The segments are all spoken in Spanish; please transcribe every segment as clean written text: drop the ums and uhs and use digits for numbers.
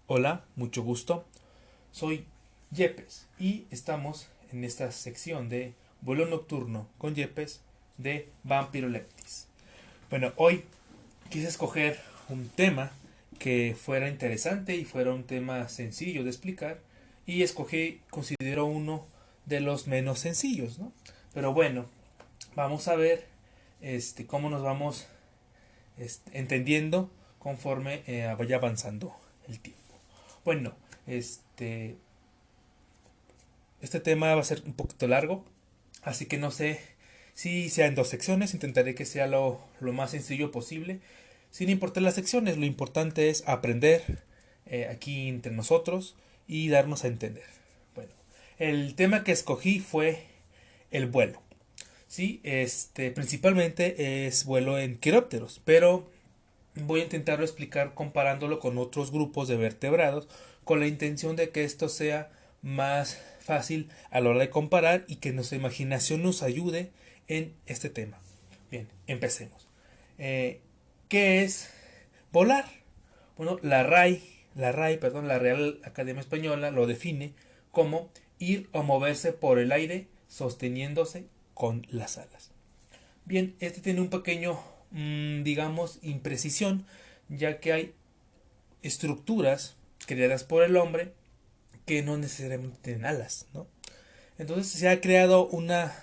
Hola, mucho gusto. Soy Yepes y estamos en esta sección de vuelo nocturno con Yepes de Vampiroleptis. Bueno, hoy quise escoger un tema que fuera interesante y fuera un tema sencillo de explicar y escogí, considero uno de los menos sencillos, ¿no? Pero bueno, vamos a ver cómo nos vamos entendiendo conforme vaya avanzando el tiempo. Bueno, este, este tema va a ser un poquito largo, así que no sé si sea en dos secciones, intentaré que sea lo más sencillo posible. Sin importar las secciones, lo importante es aprender aquí entre nosotros y darnos a entender. Bueno, el tema que escogí fue el vuelo. Sí, principalmente es vuelo en quirópteros, pero voy a intentarlo explicar comparándolo con otros grupos de vertebrados con la intención de que esto sea más fácil a la hora de comparar y que nuestra imaginación nos ayude en este tema. Bien, empecemos. Eh, ¿Qué es volar? Bueno, la Real Academia Española lo define como ir o moverse por el aire sosteniéndose con las alas. Bien, este tiene un pequeño, digamos, imprecisión, ya que hay estructuras creadas por el hombre que no necesariamente tienen alas, ¿no? Entonces se ha creado una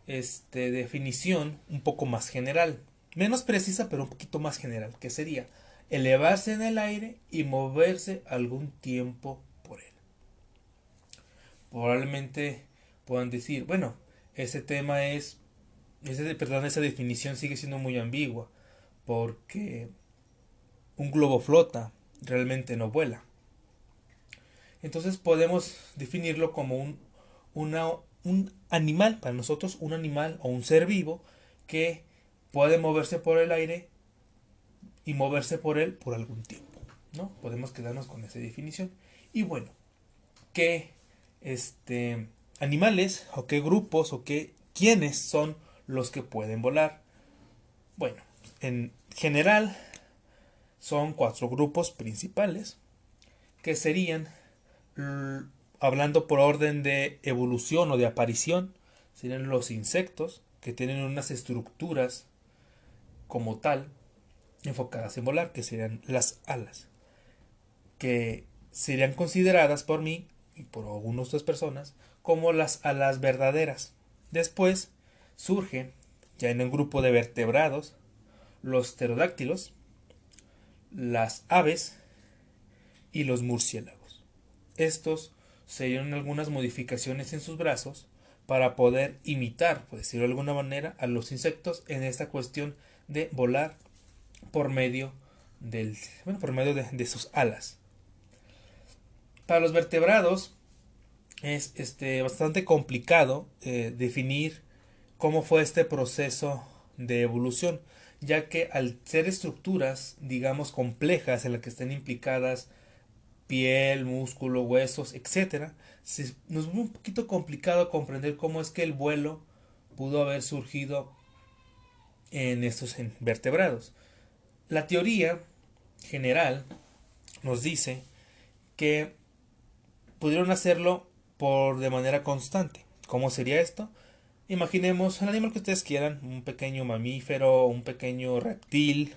definición un poco más general, menos precisa, pero un poquito más general, que sería elevarse en el aire y moverse algún tiempo por él. Probablemente puedan decir, bueno, ese tema es, esa definición sigue siendo muy ambigua porque un globo flota, realmente no vuela. Entonces podemos definirlo como un animal, para nosotros un animal o un ser vivo que puede moverse por el aire y moverse por él por algún tiempo, ¿no? Podemos quedarnos con esa definición. Y bueno, ¿qué animales o qué grupos o qué quiénes son los que pueden volar? Bueno, en general son cuatro grupos principales que serían, hablando por orden de evolución o de aparición, serían los insectos que tienen unas estructuras como tal enfocadas en volar, que serían las alas, que serían consideradas por mí y por algunas otras personas como las alas verdaderas. Después surge, ya en un grupo de vertebrados, los pterodáctilos, las aves y los murciélagos. Estos se dieron algunas modificaciones en sus brazos para poder imitar, por decirlo de alguna manera, a los insectos en esta cuestión de volar por medio por medio de sus alas. Para los vertebrados es bastante complicado definir cómo fue este proceso de evolución, ya que al ser estructuras, digamos, complejas en las que estén implicadas piel, músculo, huesos, etcétera, nos es un poquito complicado comprender cómo es que el vuelo pudo haber surgido en estos vertebrados. La teoría general nos dice que pudieron hacerlo de manera constante. ¿Cómo sería esto? Imaginemos el animal que ustedes quieran, un pequeño mamífero, un pequeño reptil,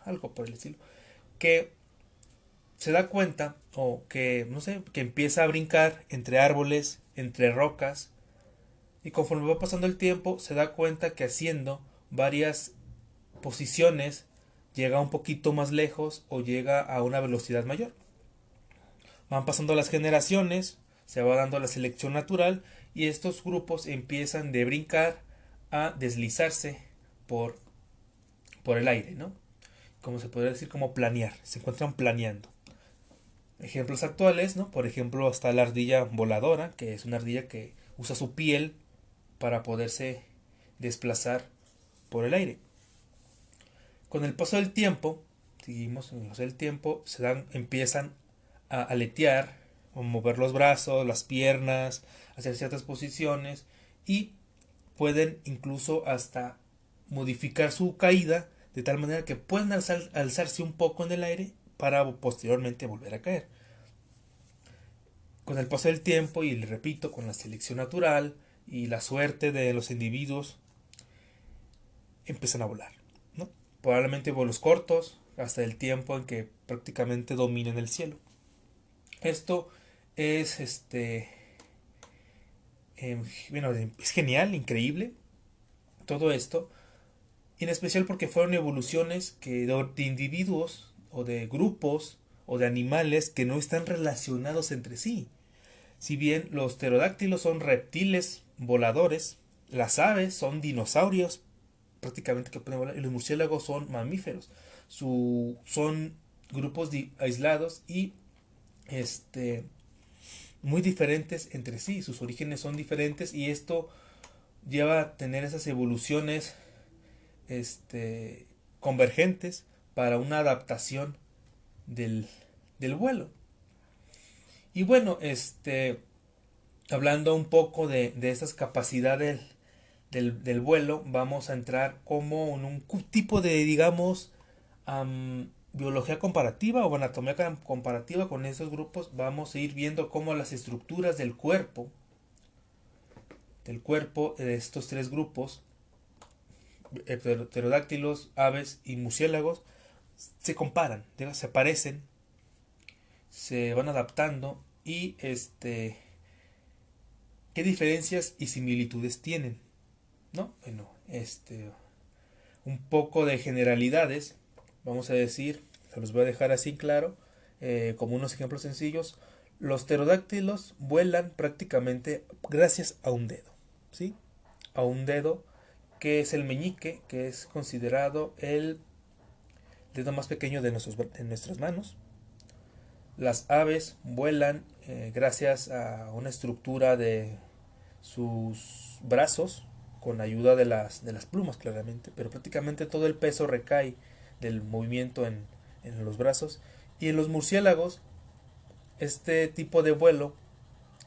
algo por el estilo, que se da cuenta o que, no sé, que empieza a brincar entre árboles, entre rocas, y conforme va pasando el tiempo se da cuenta que haciendo varias posiciones llega un poquito más lejos o llega a una velocidad mayor. Van pasando las generaciones, se va dando la selección natural y estos grupos empiezan de brincar a deslizarse por, por el aire, ¿no? Como se podría decir, como planear, se encuentran planeando. Ejemplos actuales, ¿no? Por ejemplo, está la ardilla voladora, que es una ardilla que usa su piel para poderse desplazar por el aire. Con el paso del tiempo, seguimos en el paso del tiempo, empiezan a aletear, a mover los brazos, las piernas, hacer ciertas posiciones y pueden incluso hasta modificar su caída de tal manera que pueden alzarse un poco en el aire para posteriormente volver a caer. Con el paso del tiempo, y le repito, con la selección natural y la suerte de los individuos, empiezan a volar, ¿no? Probablemente vuelos cortos, hasta el tiempo en que prácticamente dominen el cielo. Esto es bueno, es genial, increíble todo esto, y en especial porque fueron evoluciones de individuos o de grupos o de animales que no están relacionados entre sí. Si bien los pterodáctilos son reptiles voladores, las aves son dinosaurios prácticamente que pueden volar, y los murciélagos son mamíferos. Son grupos aislados y muy diferentes entre sí, sus orígenes son diferentes, y esto lleva a tener esas evoluciones convergentes para una adaptación del, del vuelo. Y bueno, hablando un poco de estas capacidades del vuelo, vamos a entrar como en un tipo de, digamos, biología comparativa o anatomía comparativa con esos grupos. Vamos a ir viendo cómo las estructuras del cuerpo de estos tres grupos, pterodáctilos, aves y murciélagos, se comparan, se parecen, se van adaptando, y qué diferencias y similitudes tienen, ¿no? Bueno, un poco de generalidades, vamos a decir, se los voy a dejar así claro, como unos ejemplos sencillos. Los pterodáctilos vuelan prácticamente gracias a un dedo, ¿sí? A un dedo que es el meñique, que es considerado el dedo más pequeño de nuestras manos. Las aves vuelan gracias a una estructura de sus brazos, con ayuda de las plumas claramente, pero prácticamente todo el peso recae del movimiento en los brazos. Y en los murciélagos, este tipo de vuelo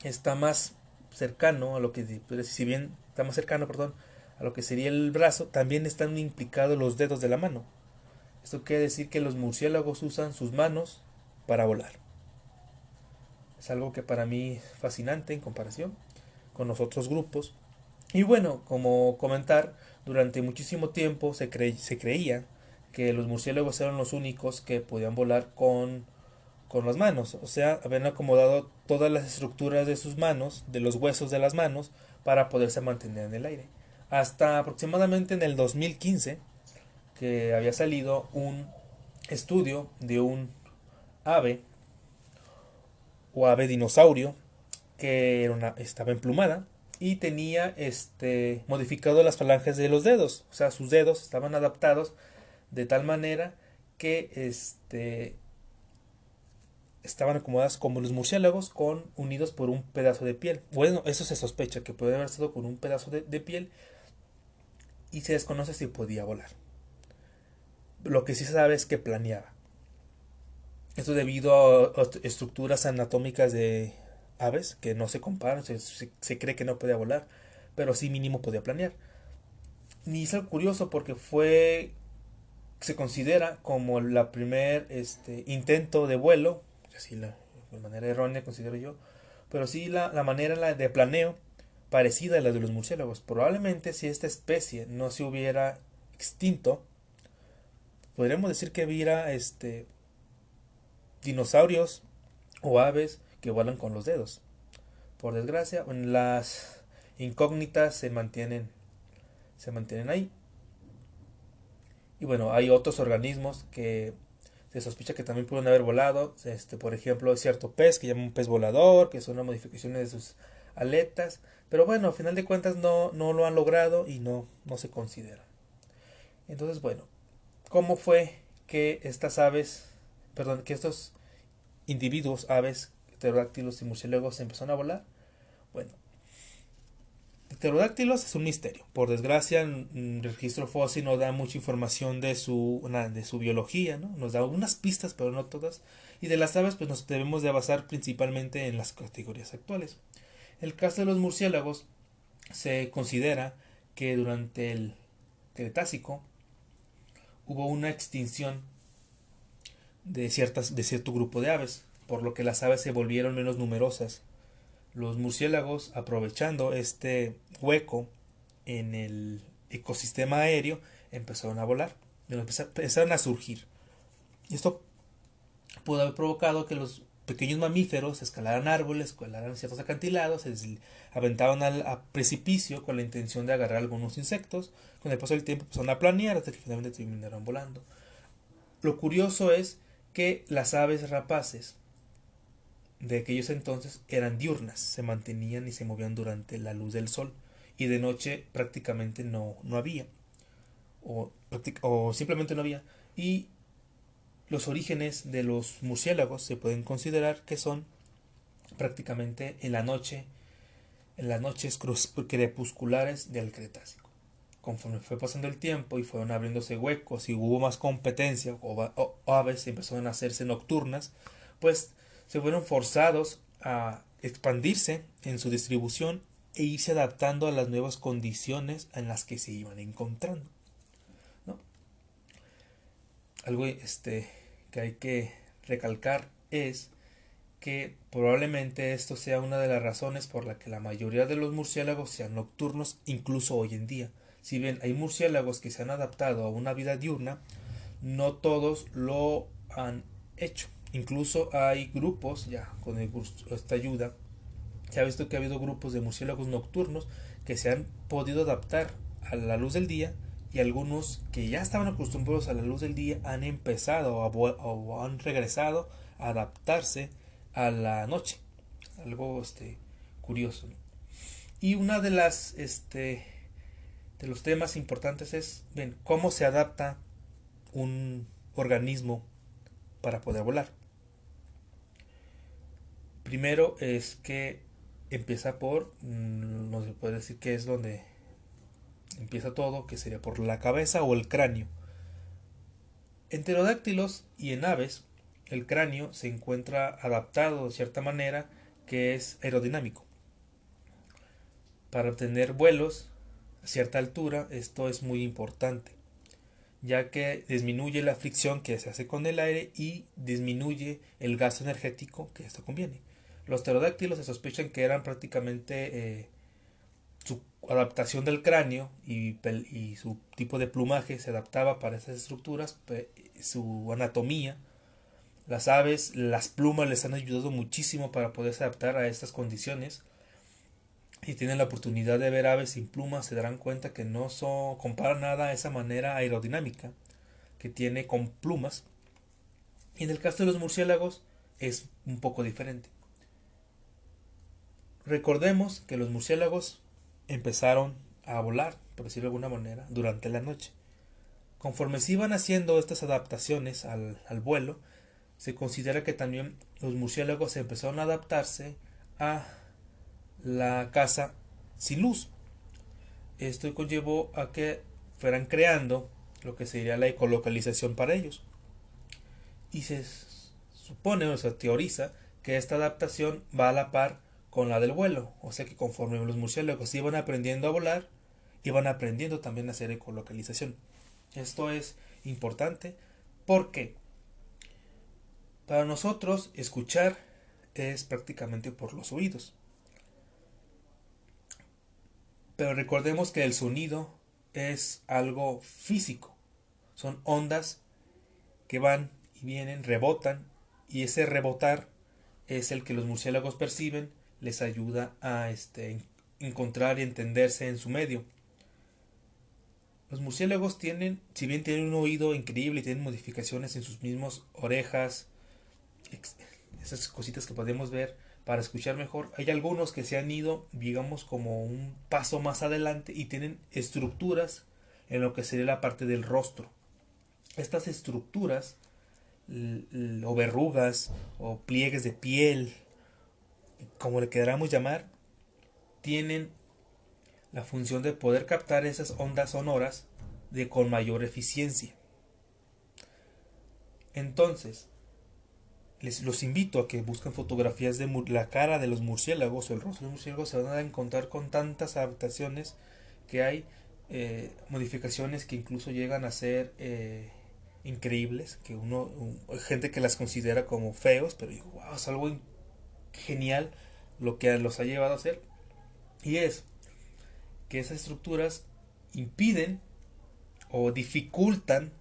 está más cercano a lo que, si bien está más cercano, perdón, a lo que sería el brazo, también están implicados los dedos de la mano. Esto quiere decir que los murciélagos usan sus manos para volar. Es algo que para mí es fascinante en comparación con los otros grupos. Y bueno, como comentar, durante muchísimo tiempo se creía que los murciélagos eran los únicos que podían volar con las manos. O sea, habían acomodado todas las estructuras de sus manos, de los huesos de las manos, para poderse mantener en el aire. Hasta aproximadamente en el 2015, que había salido un estudio de un ave o ave dinosaurio que estaba emplumada y tenía modificado las falanges de los dedos. O sea, sus dedos estaban adaptados de tal manera que estaban acomodadas como los murciélagos, unidos por un pedazo de piel. Bueno, eso se sospecha que puede haber estado con un pedazo de piel, y se desconoce si podía volar. Lo que sí se sabe es que planeaba. Esto debido a estructuras anatómicas de aves que no se comparan. Se cree que no podía volar, pero sí mínimo podía planear. Y es algo curioso porque se considera como la primer intento de vuelo, así de manera errónea considero yo, pero sí la manera de planeo parecida a la de los murciélagos. Probablemente si esta especie no se hubiera extinto, podríamos decir que hubiera dinosaurios o aves que vuelan con los dedos. Por desgracia, las incógnitas se mantienen ahí. Y bueno, hay otros organismos que se sospecha que también pueden haber volado. Por ejemplo, hay cierto pez que llaman un pez volador, que son las modificaciones de sus aletas. Pero bueno, a final de cuentas no lo han logrado y no se considera. Entonces, bueno, ¿cómo fue que que estos individuos, aves, pterodáctilos y murciélagos empezaron a volar? Bueno, pterodáctilos es un misterio. Por desgracia, el registro fósil no da mucha información de su biología, ¿no? Nos da algunas pistas, pero no todas. Y de las aves, pues nos debemos de basar principalmente en las categorías actuales. El caso de los murciélagos, se considera que durante el Cretácico hubo una extinción de cierto grupo de aves, por lo que las aves se volvieron menos numerosas. Los murciélagos, aprovechando este hueco en el ecosistema aéreo, empezaron a volar, empezaron a surgir. Y esto pudo haber provocado que los pequeños mamíferos escalaran árboles, escalaran ciertos acantilados, se aventaban al precipicio con la intención de agarrar algunos insectos. Con el paso del tiempo empezaron a planear hasta que finalmente terminaron volando. Lo curioso es que las aves rapaces de aquellos entonces eran diurnas, se mantenían y se movían durante la luz del sol, y de noche prácticamente no había, o simplemente no había. Y los orígenes de los murciélagos se pueden considerar que son prácticamente en las noches crepusculares del Cretácico. Conforme fue pasando el tiempo y fueron abriéndose huecos y hubo más competencia, o aves empezaron a hacerse nocturnas, pues se fueron forzados a expandirse en su distribución e irse adaptando a las nuevas condiciones en las que se iban encontrando, ¿no? Algo que hay que recalcar es que probablemente esto sea una de las razones por la que la mayoría de los murciélagos sean nocturnos incluso hoy en día. Si bien hay murciélagos que se han adaptado a una vida diurna, no todos lo han hecho. Incluso hay grupos, ya con esta ayuda, se ha visto que ha habido grupos de murciélagos nocturnos que se han podido adaptar a la luz del día, y algunos que ya estaban acostumbrados a la luz del día han empezado o han regresado a adaptarse a la noche. Algo curioso, ¿no? Y una de las de los temas importantes es, ven, cómo se adapta un organismo para poder volar. Primero es que empieza por, no se puede decir que es donde empieza todo, que sería por la cabeza o el cráneo. En pterodáctilos y en aves, el cráneo se encuentra adaptado de cierta manera que es aerodinámico. Para obtener vuelos a cierta altura, esto es muy importante, ya que disminuye la fricción que se hace con el aire y disminuye el gasto energético que esto conviene. Los pterodáctilos se sospechan que eran prácticamente su adaptación del cráneo y su tipo de plumaje se adaptaba para esas estructuras, su anatomía. Las aves, las plumas les han ayudado muchísimo para poderse adaptar a estas condiciones. Si tienen la oportunidad de ver aves sin plumas, se darán cuenta que no compara nada a esa manera aerodinámica que tiene con plumas. Y en el caso de los murciélagos es un poco diferente. Recordemos que los murciélagos empezaron a volar, por decirlo de alguna manera, durante la noche. Conforme se iban haciendo estas adaptaciones al vuelo, se considera que también los murciélagos empezaron a adaptarse a la caza sin luz. Esto conllevó a que fueran creando lo que sería la ecolocalización para ellos. Y se supone o se teoriza que esta adaptación va a la par con la del vuelo. O sea que conforme los murciélagos iban aprendiendo a volar, iban aprendiendo también a hacer ecolocalización. Esto es importante porque para nosotros escuchar es prácticamente por los oídos. Pero recordemos que el sonido es algo físico. Son ondas que van y vienen, rebotan, y ese rebotar es el que los murciélagos perciben, les ayuda a encontrar y entenderse en su medio. Los murciélagos tienen, si bien tienen un oído increíble y tienen modificaciones en sus mismas orejas, esas cositas que podemos ver para escuchar mejor, hay algunos que se han ido, digamos, como un paso más adelante y tienen estructuras en lo que sería la parte del rostro. Estas estructuras, o verrugas, o pliegues de piel, como le queramos llamar, tienen la función de poder captar esas ondas sonoras con mayor eficiencia. Entonces, los invito a que busquen fotografías de la cara de los murciélagos o el rostro de los murciélagos. Se van a encontrar con tantas adaptaciones que hay, modificaciones que incluso llegan a ser increíbles, que gente que las considera como feos, pero digo, wow, es algo genial lo que los ha llevado a hacer. Y es que esas estructuras impiden o dificultan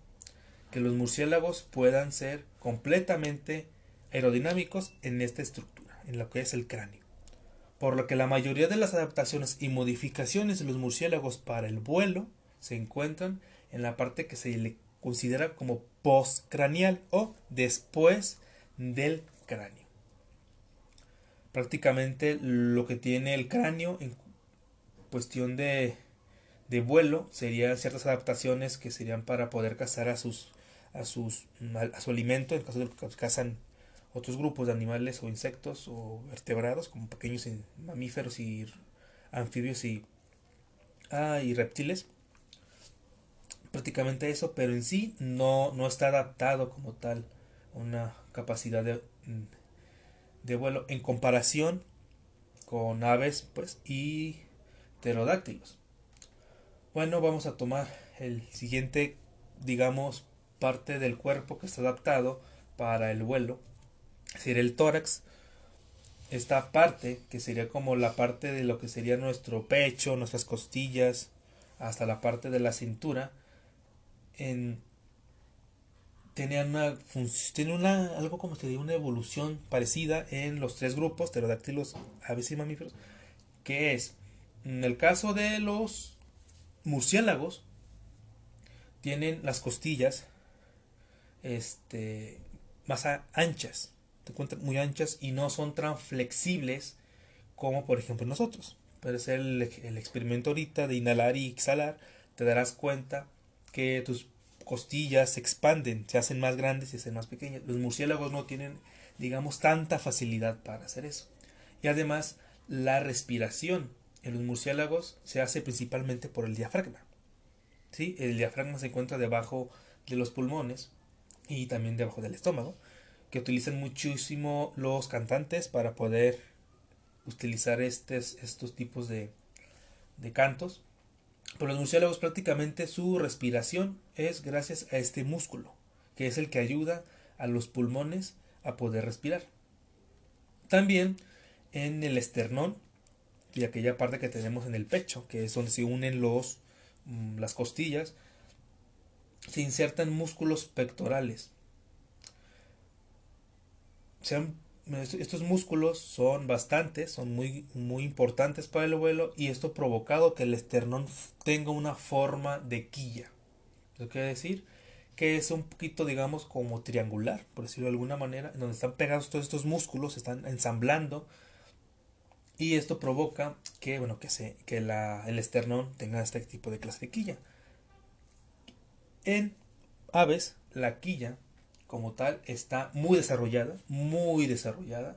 que los murciélagos puedan ser completamente aerodinámicos en esta estructura, en lo que es el cráneo. Por lo que la mayoría de las adaptaciones y modificaciones de los murciélagos para el vuelo se encuentran en la parte que se le considera como postcraneal o después del cráneo. Prácticamente lo que tiene el cráneo en cuestión de vuelo serían ciertas adaptaciones que serían para poder cazar a su alimento, en caso de que cazan otros grupos de animales o insectos o vertebrados como pequeños mamíferos y anfibios y reptiles. Prácticamente eso, pero en sí no está adaptado como tal a una capacidad de vuelo en comparación con aves pues y pterodáctilos. Bueno, vamos a tomar el siguiente, digamos, parte del cuerpo que está adaptado para el vuelo. Sería el tórax. Esta parte, que sería como la parte de lo que sería nuestro pecho, nuestras costillas, hasta la parte de la cintura, en, tiene algo como que una evolución parecida en los tres grupos, pterodáctilos, aves y mamíferos, que es, en el caso de los murciélagos, tienen las costillas más anchas, te cuentan muy anchas y no son tan flexibles como por ejemplo nosotros. Puede ser el experimento ahorita de inhalar y exhalar, te darás cuenta que tus costillas se expanden, se hacen más grandes y se hacen más pequeñas. Los murciélagos no tienen, digamos, tanta facilidad para hacer eso. Y además, la respiración en los murciélagos se hace principalmente por el diafragma. ¿Sí? El diafragma se encuentra debajo de los pulmones y también debajo del estómago, que utilizan muchísimo los cantantes para poder utilizar estos tipos de cantos. Pero los murciélagos prácticamente su respiración es gracias a este músculo, que es el que ayuda a los pulmones a poder respirar. También en el esternón y aquella parte que tenemos en el pecho, que es donde se unen las costillas, se insertan músculos pectorales. Estos músculos son bastantes, son muy importantes para el vuelo y esto ha provocado que el esternón tenga una forma de quilla. Eso quiere decir que es un poquito, digamos, como triangular, por decirlo de alguna manera, en donde están pegados todos estos músculos, se están ensamblando y esto provoca que, bueno, el esternón tenga este tipo de clase de quilla. En aves, la quilla como tal está muy desarrollada, muy desarrollada.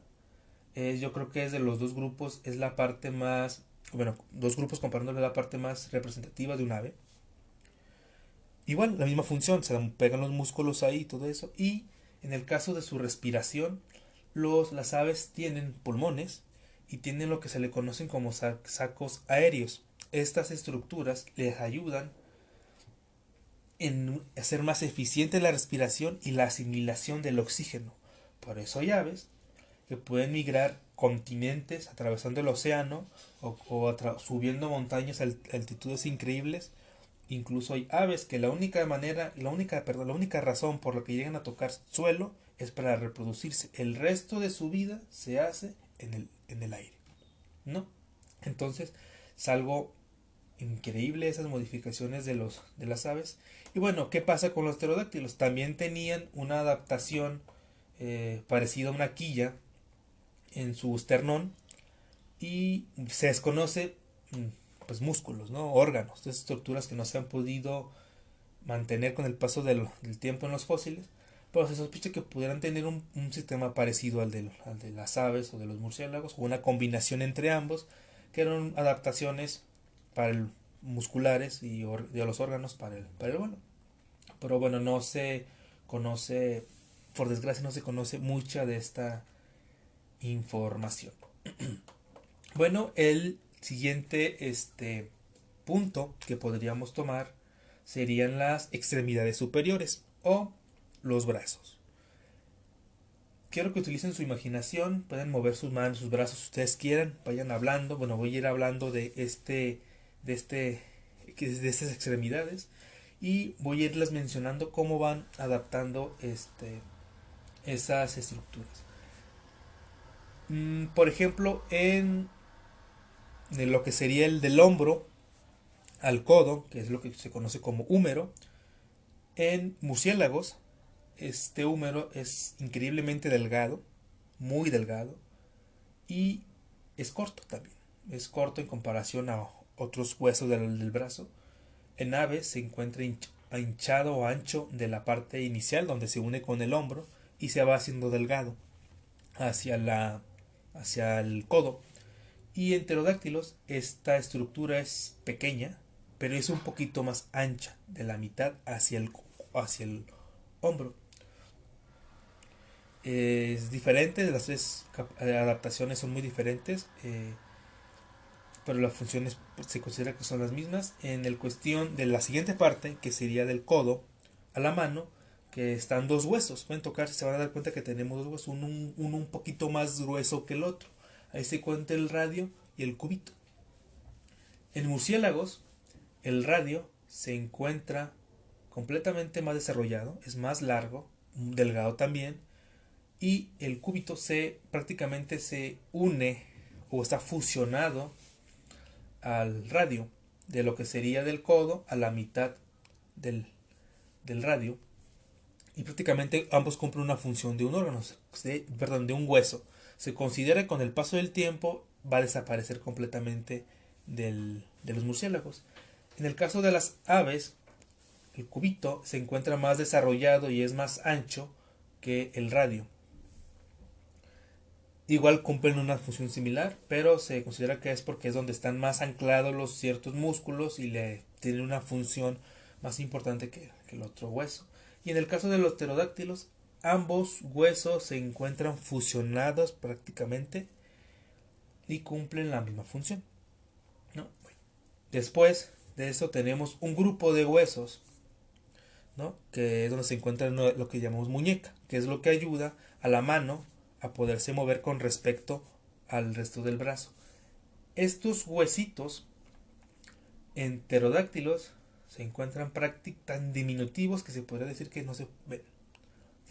Yo creo que es de los dos grupos, es la parte más, bueno, dos grupos comparándolo, la parte más representativa de un ave. Igual, la misma función, se pegan los músculos ahí y todo eso. Y en el caso de su respiración, las aves tienen pulmones y tienen lo que se le conocen como sacos aéreos. Estas estructuras les ayudan en hacer más eficiente la respiración y la asimilación del oxígeno. Por eso hay aves que pueden migrar continentes atravesando el océano subiendo montañas a altitudes increíbles. Incluso hay aves que la única razón por la que llegan a tocar suelo es para reproducirse. El resto de su vida se hace en el aire, ¿no? Entonces es algo increíble esas modificaciones de las aves. Y bueno, ¿qué pasa con los pterodáctilos? También tenían una adaptación parecida a una quilla en su esternón y se desconoce pues músculos, ¿no? Órganos, esas estructuras que no se han podido mantener con el paso del tiempo en los fósiles, pero se sospecha que pudieran tener un sistema parecido al de las aves o de los murciélagos, o una combinación entre ambos, que eran adaptaciones musculares y de los órganos para el vuelo. Pero bueno, no se conoce, por desgracia no se conoce mucha de esta información. Bueno, el siguiente punto que podríamos tomar serían las extremidades superiores o los brazos. Quiero que utilicen su imaginación, pueden mover sus manos, sus brazos si ustedes quieran, vayan hablando. Bueno, voy a ir hablando de estas extremidades y voy a irles mencionando cómo van adaptando esas estructuras. Por ejemplo, en lo que sería el del hombro al codo, que es lo que se conoce como húmero, en murciélagos este húmero es increíblemente delgado, muy delgado, y es corto también. Es corto en comparación a otros huesos del brazo. En aves se encuentra hinchado o ancho de la parte inicial donde se une con el hombro y se va haciendo delgado hacia el codo. Y en pterodáctilos esta estructura es pequeña, pero es un poquito más ancha, de la mitad hacia el hombro. Es diferente, las tres adaptaciones son muy diferentes, pero las funciones se considera que son las mismas. En el cuestión de la siguiente parte, que sería del codo a la mano, que están dos huesos, pueden tocarse, se van a dar cuenta que tenemos dos huesos, uno un poquito más grueso que el otro. Ahí se cuenta el radio y el cúbito. En murciélagos, el radio se encuentra completamente más desarrollado, es más largo, delgado también, y el cúbito prácticamente se une o está fusionado al radio, de lo que sería del codo a la mitad del, del radio, y prácticamente ambos cumplen una función de un órgano, de un hueso. Se considera que con el paso del tiempo va a desaparecer completamente de los murciélagos. En el caso de las aves, el cúbito se encuentra más desarrollado y es más ancho que el radio. Igual cumplen una función similar, pero se considera que es porque es donde están más anclados los ciertos músculos y le tienen una función más importante que el otro hueso. Y en el caso de los pterodáctilos, ambos huesos se encuentran fusionados prácticamente y cumplen la misma función, ¿no? Después de eso tenemos un grupo de huesos, ¿no? Que es donde se encuentra lo que llamamos muñeca, que es lo que ayuda a la mano a poderse mover con respecto al resto del brazo. Estos huesitos en pterodáctilos se encuentran tan diminutivos que se podría decir que no se ven.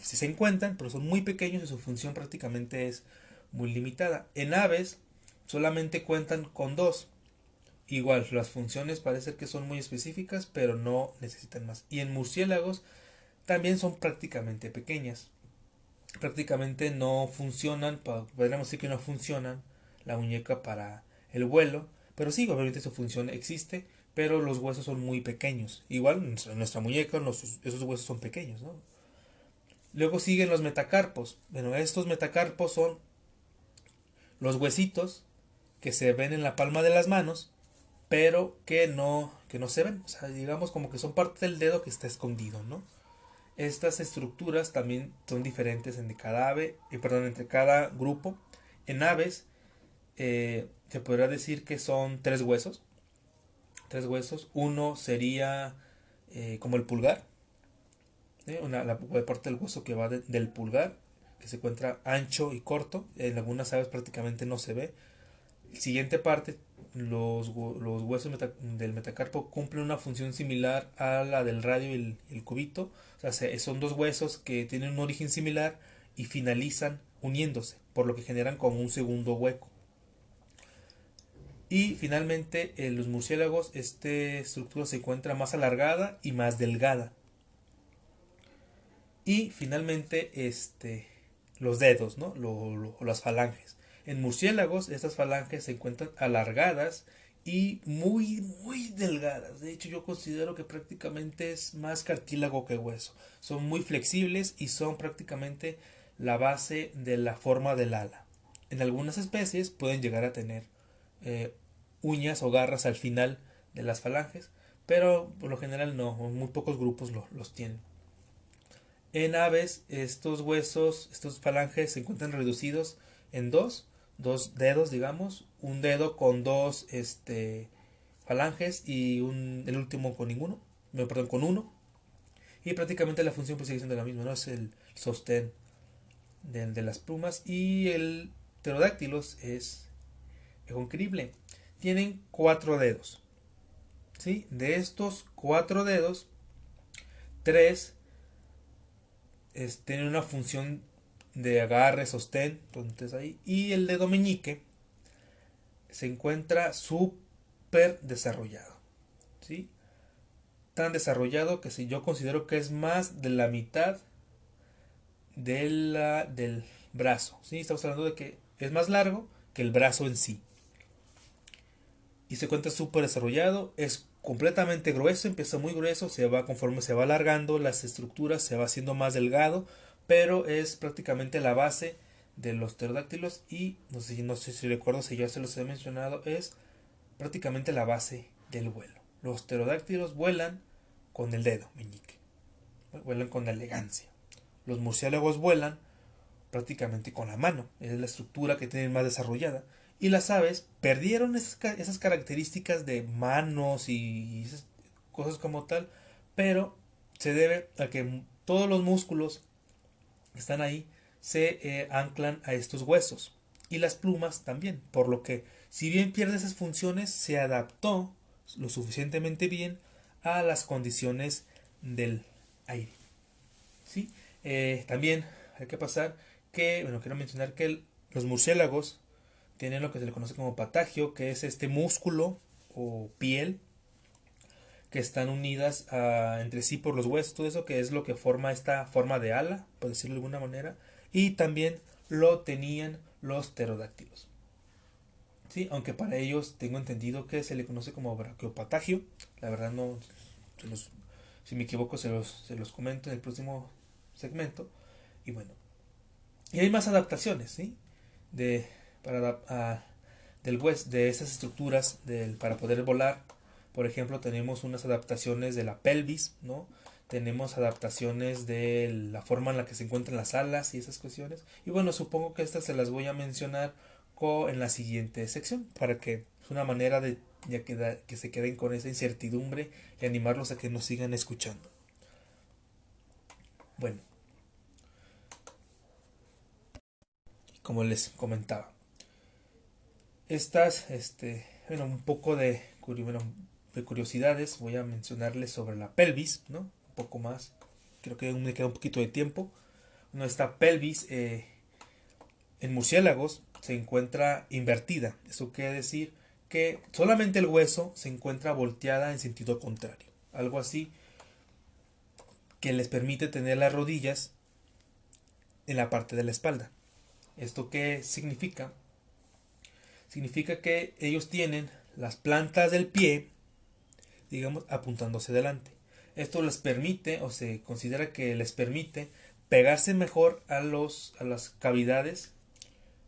Sí se encuentran, pero son muy pequeños y su función prácticamente es muy limitada. En aves solamente cuentan con dos. Igual, las funciones parece que son muy específicas, pero no necesitan más. Y en murciélagos también son prácticamente pequeñas. Prácticamente no funcionan, podríamos decir que no funcionan la muñeca para el vuelo, pero sí, obviamente su función existe, pero los huesos son muy pequeños. Igual en nuestra muñeca esos huesos son pequeños, ¿no? Luego siguen los metacarpos. Bueno, estos metacarpos son los huesitos que se ven en la palma de las manos, pero que no se ven. O sea, digamos como que son parte del dedo que está escondido, ¿no? Estas estructuras también son diferentes entre cada ave, entre cada grupo. En aves se podría decir que son tres huesos. Tres huesos. Uno sería como el pulgar, la parte del hueso que va del pulgar, que se encuentra ancho y corto. En algunas aves prácticamente no se ve. Siguiente parte, los huesos del metacarpo cumplen una función similar a la del radio y el cúbito. O sea, son dos huesos que tienen un origen similar y finalizan uniéndose, por lo que generan como un segundo hueco. Y finalmente, en los murciélagos, esta estructura se encuentra más alargada y más delgada. Y finalmente, los dedos, ¿no? Las falanges. En murciélagos, estas falanges se encuentran alargadas y muy, muy delgadas. De hecho, yo considero que prácticamente es más cartílago que hueso. Son muy flexibles y son prácticamente la base de la forma del ala. En algunas especies pueden llegar a tener uñas o garras al final de las falanges, pero por lo general no, muy pocos grupos los tienen. En aves, estos huesos, estos falanges se encuentran reducidos en dos dedos, digamos, un dedo con dos falanges y el último con ninguno, perdón, con uno. y prácticamente la función pues sigue siendo la misma, ¿no? Es el sostén de las plumas, y el pterodáctilos es increíble. Tienen 4 dedos, ¿sí? De estos 4 dedos, 3 tienen una función de agarre, sostén, entonces ahí, y el dedo meñique se encuentra súper desarrollado, ¿sí? Tan desarrollado que si yo considero que es más de la mitad del brazo, ¿sí? Estamos hablando de que es más largo que el brazo en sí. Y se encuentra súper desarrollado, es completamente grueso, empieza muy grueso, se va conforme se va alargando las estructuras, se va haciendo más delgado, pero es prácticamente la base de los pterodáctilos, y no sé si recuerdo si ya se los he mencionado, es prácticamente la base del vuelo. Los pterodáctilos vuelan con el dedo meñique, vuelan con elegancia. Los murciélagos vuelan prácticamente con la mano, es la estructura que tienen más desarrollada. Y las aves perdieron esas características de manos y esas cosas como tal, pero se debe a que todos los músculos que están ahí se anclan a estos huesos, y las plumas también, por lo que si bien pierde esas funciones, se adaptó lo suficientemente bien a las condiciones del aire, ¿sí? También hay que pasar que, bueno, quiero mencionar que los murciélagos tienen lo que se le conoce como patagio, que es este músculo o piel que están unidas entre sí por los huesos, todo eso que es lo que forma esta forma de ala, por decirlo de alguna manera, y también lo tenían los pterodáctilos. Sí, aunque para ellos tengo entendido que se le conoce como brachiopatagio, la verdad no, si me equivoco se los comento en el próximo segmento. Y bueno, y hay más adaptaciones, ¿sí? De, para, de esas estructuras para poder volar. Por ejemplo, tenemos unas adaptaciones de la pelvis, ¿no? Tenemos adaptaciones de la forma en la que se encuentran las alas y esas cuestiones. Y bueno, supongo que estas se las voy a mencionar en la siguiente sección, para que es una manera de que se queden con esa incertidumbre y animarlos a que nos sigan escuchando. Bueno, como les comentaba, estas, bueno, un poco de curiosidades. Voy a mencionarles sobre la pelvis, ¿no? Un poco más. Creo que me queda un poquito de tiempo. Esta pelvis en murciélagos se encuentra invertida. Eso quiere decir que solamente el hueso se encuentra volteada en sentido contrario. Algo así que les permite tener las rodillas en la parte de la espalda. ¿Esto qué significa? Significa que ellos tienen las plantas del pie, digamos, apuntando hacia adelante. Esto les permite, o se considera que les permite, pegarse mejor a las cavidades,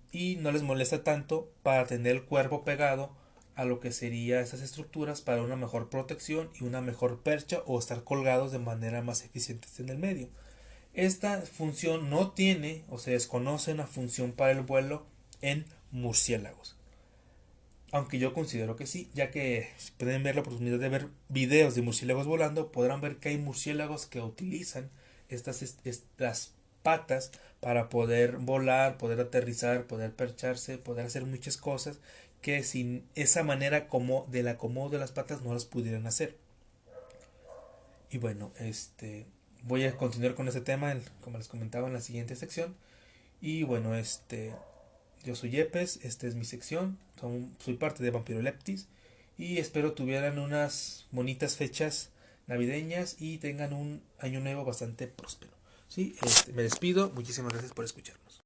y no les molesta tanto para tener el cuerpo pegado a lo que sería esas estructuras, para una mejor protección y una mejor percha, o estar colgados de manera más eficiente en el medio. Esta función no tiene, o se desconoce una función para el vuelo en murciélagos. Aunque yo considero que sí, ya que si pueden ver la oportunidad de ver videos de murciélagos volando, podrán ver que hay murciélagos que utilizan estas patas para poder volar, poder aterrizar, poder percharse, poder hacer muchas cosas que sin esa manera como del acomodo de las patas no las pudieran hacer. Y bueno, voy a continuar con este tema, como les comentaba, en la siguiente sección. Y bueno, yo soy Yepes, esta es mi sección, soy parte de Vampiroleptis, y espero tuvieran unas bonitas fechas navideñas y tengan un año nuevo bastante próspero. Sí, me despido, muchísimas gracias por escucharnos.